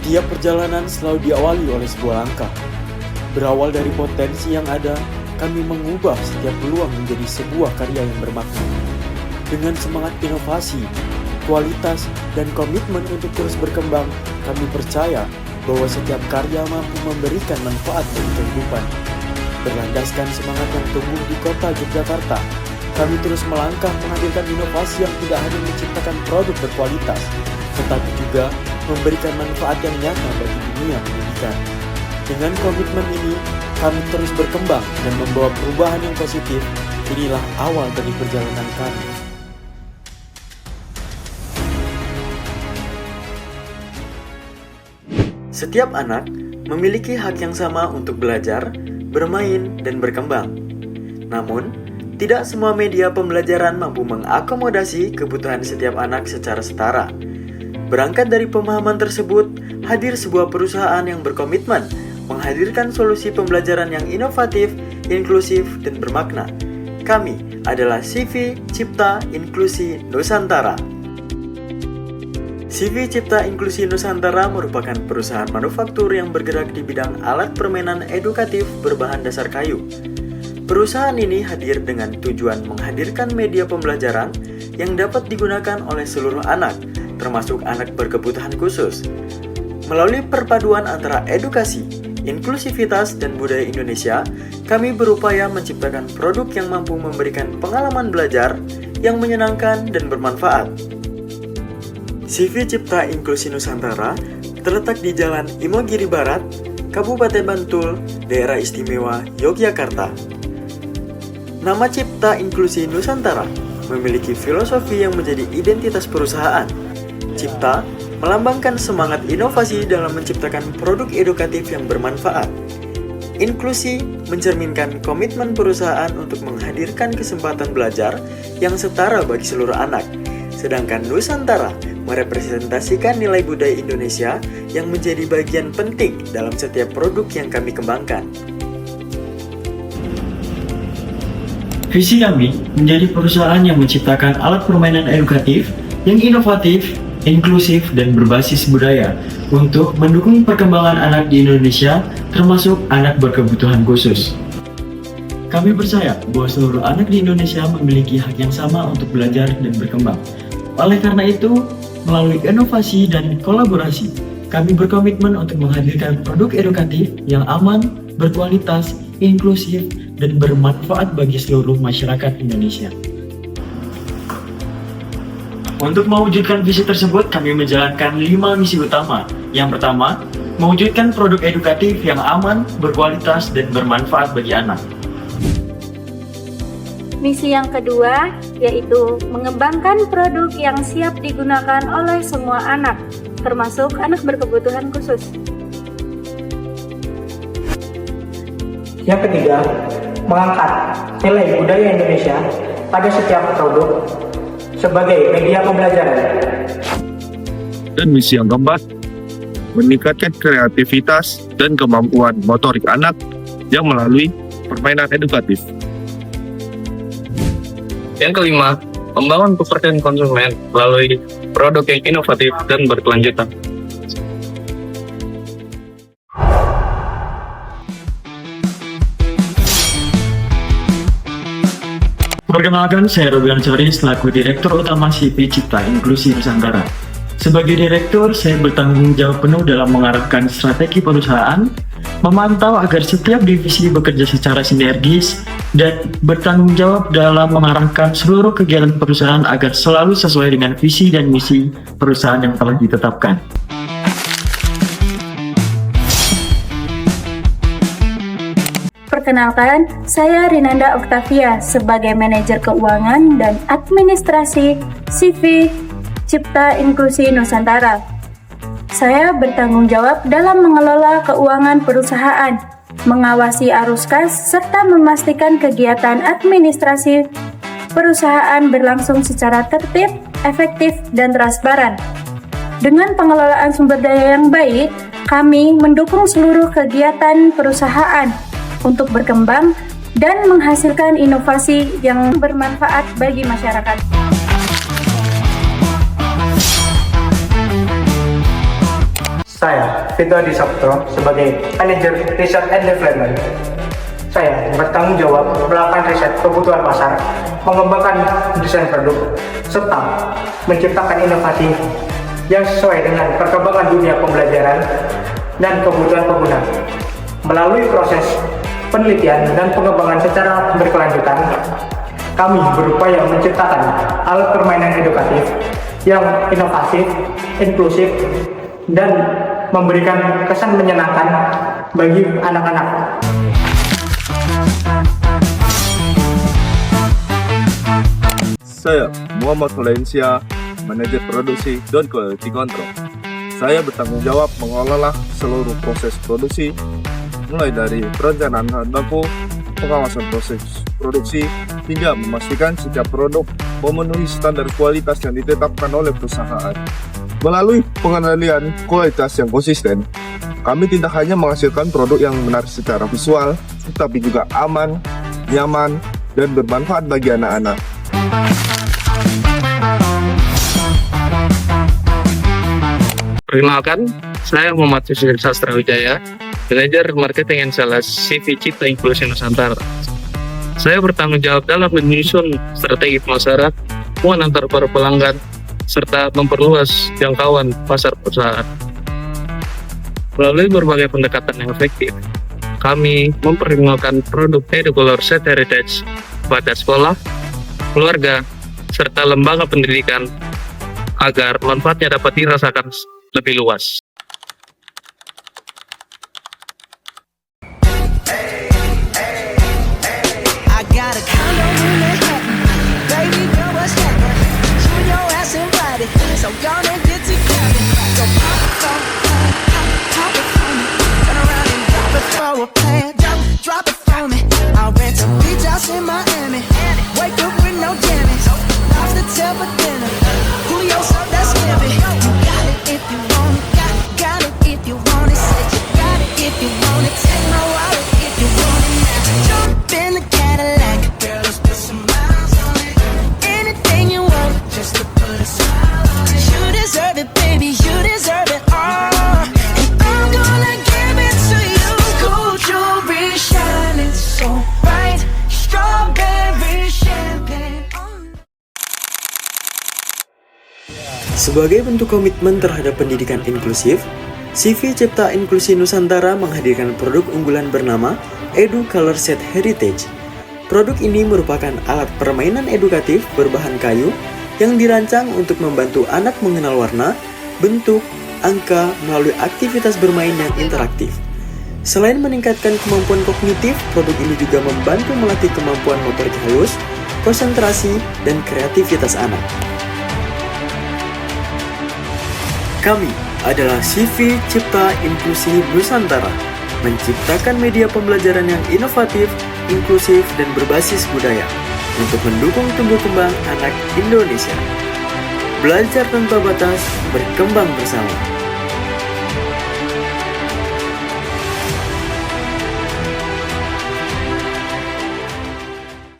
Setiap perjalanan selalu diawali oleh sebuah langkah. Berawal dari potensi yang ada, kami mengubah setiap peluang menjadi sebuah karya yang bermakna. Dengan semangat inovasi, kualitas, dan komitmen untuk terus berkembang, kami percaya bahwa setiap karya mampu memberikan manfaat bagi kehidupan. Berlandaskan semangat yang tumbuh di kota Yogyakarta, kami terus melangkah menghadirkan inovasi yang tidak hanya menciptakan produk berkualitas, tetapi juga memberikan manfaat yang nyata bagi dunia pendidikan. Dengan komitmen ini, kami terus berkembang dan membawa perubahan yang positif. Inilah awal dari perjalanan kami. Setiap anak memiliki hak yang sama untuk belajar, bermain, dan berkembang. Namun, tidak semua media pembelajaran mampu mengakomodasi kebutuhan setiap anak secara setara. Berangkat dari pemahaman tersebut, hadir sebuah perusahaan yang berkomitmen menghadirkan solusi pembelajaran yang inovatif, inklusif, dan bermakna. Kami adalah CV Cipta Inklusi Nusantara. CV Cipta Inklusi Nusantara merupakan perusahaan manufaktur yang bergerak di bidang alat permainan edukatif berbahan dasar kayu. Perusahaan ini hadir dengan tujuan menghadirkan media pembelajaran yang dapat digunakan oleh seluruh anak, termasuk anak berkebutuhan khusus. Melalui perpaduan antara edukasi, inklusivitas, dan budaya Indonesia, kami berupaya menciptakan produk yang mampu memberikan pengalaman belajar yang menyenangkan dan bermanfaat. CV Cipta Inklusi Nusantara terletak di Jalan Imogiri Barat, Kabupaten Bantul, Daerah Istimewa Yogyakarta. Nama Cipta Inklusi Nusantara memiliki filosofi yang menjadi identitas perusahaan. Cipta melambangkan semangat inovasi dalam menciptakan produk edukatif yang bermanfaat. Inklusi mencerminkan komitmen perusahaan untuk menghadirkan kesempatan belajar yang setara bagi seluruh anak. Sedangkan Nusantara merepresentasikan nilai budaya Indonesia yang menjadi bagian penting dalam setiap produk yang kami kembangkan. Visi kami menjadi perusahaan yang menciptakan alat permainan edukatif yang inovatif, inklusif, dan berbasis budaya untuk mendukung perkembangan anak di Indonesia, termasuk anak berkebutuhan khusus. Kami percaya bahwa seluruh anak di Indonesia memiliki hak yang sama untuk belajar dan berkembang. Oleh karena itu, melalui inovasi dan kolaborasi, kami berkomitmen untuk menghadirkan produk edukatif yang aman, berkualitas, inklusif, dan bermanfaat bagi seluruh masyarakat Indonesia. Untuk mewujudkan visi tersebut, kami menjalankan 5 misi utama. Yang pertama, mewujudkan produk edukatif yang aman, berkualitas, dan bermanfaat bagi anak. Misi yang kedua yaitu mengembangkan produk yang siap digunakan oleh semua anak, termasuk anak berkebutuhan khusus. Yang ketiga, mengangkat nilai budaya Indonesia pada setiap produk sebagai media pembelajaran. Dan misi yang keempat, meningkatkan kreativitas dan kemampuan motorik anak yang melalui permainan edukatif. Yang kelima, membangun kepercayaan konsumen melalui produk yang inovatif dan berkelanjutan. Perkenalkan, saya Robian Sori selaku Direktur Utama CV Cipta Inklusi Nusantara. Sebagai Direktur, saya bertanggung jawab penuh dalam mengarahkan strategi perusahaan, memantau agar setiap divisi bekerja secara sinergis, dan bertanggung jawab dalam mengarahkan seluruh kegiatan perusahaan agar selalu sesuai dengan visi dan misi perusahaan yang telah ditetapkan. Perkenalkan, saya Rinanda Oktavia sebagai Manajer Keuangan dan Administrasi CV Cipta Inklusi Nusantara. Saya bertanggung jawab dalam mengelola keuangan perusahaan, mengawasi arus kas, serta memastikan kegiatan administrasi perusahaan berlangsung secara tertib, efektif, dan transparan. Dengan pengelolaan sumber daya yang baik, kami mendukung seluruh kegiatan perusahaan untuk berkembang dan menghasilkan inovasi yang bermanfaat bagi masyarakat. Saya, Vito Adi Saputro, sebagai Manajer Research and Development. Saya bertanggung jawab melakukan riset kebutuhan pasar, mengembangkan desain produk, serta menciptakan inovasi yang sesuai dengan perkembangan dunia pembelajaran dan kebutuhan pengguna. Melalui proses penelitian dan pengembangan secara berkelanjutan, kami berupaya menciptakan alat permainan edukatif yang inovatif, inklusif, dan memberikan kesan menyenangkan bagi anak-anak. Saya, Muhammad Valencia, Manajer Produksi dan Quality Control. Saya bertanggung jawab mengelola seluruh proses produksi, mulai dari perencanaan bahan baku, pengawasan proses produksi, hingga memastikan setiap produk memenuhi standar kualitas yang ditetapkan oleh perusahaan. Melalui pengendalian kualitas yang konsisten, kami tidak hanya menghasilkan produk yang menarik secara visual, tetapi juga aman, nyaman, dan bermanfaat bagi anak-anak. Perkenalkan, saya Muhammad Yusuf Sastra Wijaya, Manajer Marketing and Sales CV Cipta Inklusi Nusantara. Saya bertanggung jawab dalam menyusun strategi pemasaran, hubungan antar para pelanggan, serta memperluas jangkauan pasar perusahaan. Melalui berbagai pendekatan yang efektif, kami memperkenalkan produk Educolor Set Heritage pada sekolah, keluarga, serta lembaga pendidikan agar manfaatnya dapat dirasakan lebih luas. I got a condo in Manhattan. Baby girl, what's happening? You and your ass invited, so gonna get together. So pop it for me. Turn around and drop it for a plan. Drop it for me. I'll rent a beach house in Miami. Wake up with no jammies. Lobster tail for dinner. Julio served that scampi. You got it if you want it. Got it if you want it. Said you got it if you want it. Take my wallet if you want it now. Jump in the Cadillac. Girl, let's put some miles on it. Anything you want, just to put a smile on it. You deserve it, baby. You deserve it all. And I'm gonna give it to you. Gold jewelry shining so bright. Strawberry champagne. Sebagai bentuk komitmen terhadap pendidikan inklusif, CV Cipta Inklusi Nusantara menghadirkan produk unggulan bernama Educolor Set Heritage. Produk ini merupakan alat permainan edukatif berbahan kayu yang dirancang untuk membantu anak mengenal warna, bentuk, angka melalui aktivitas bermain yang interaktif. Selain meningkatkan kemampuan kognitif, produk ini juga membantu melatih kemampuan motorik halus, konsentrasi, dan kreativitas anak. Kami adalah CV Cipta Inklusi Nusantara, menciptakan media pembelajaran yang inovatif, inklusif, dan berbasis budaya untuk mendukung tumbuh kembang anak Indonesia. Belajar tanpa batas, berkembang bersama.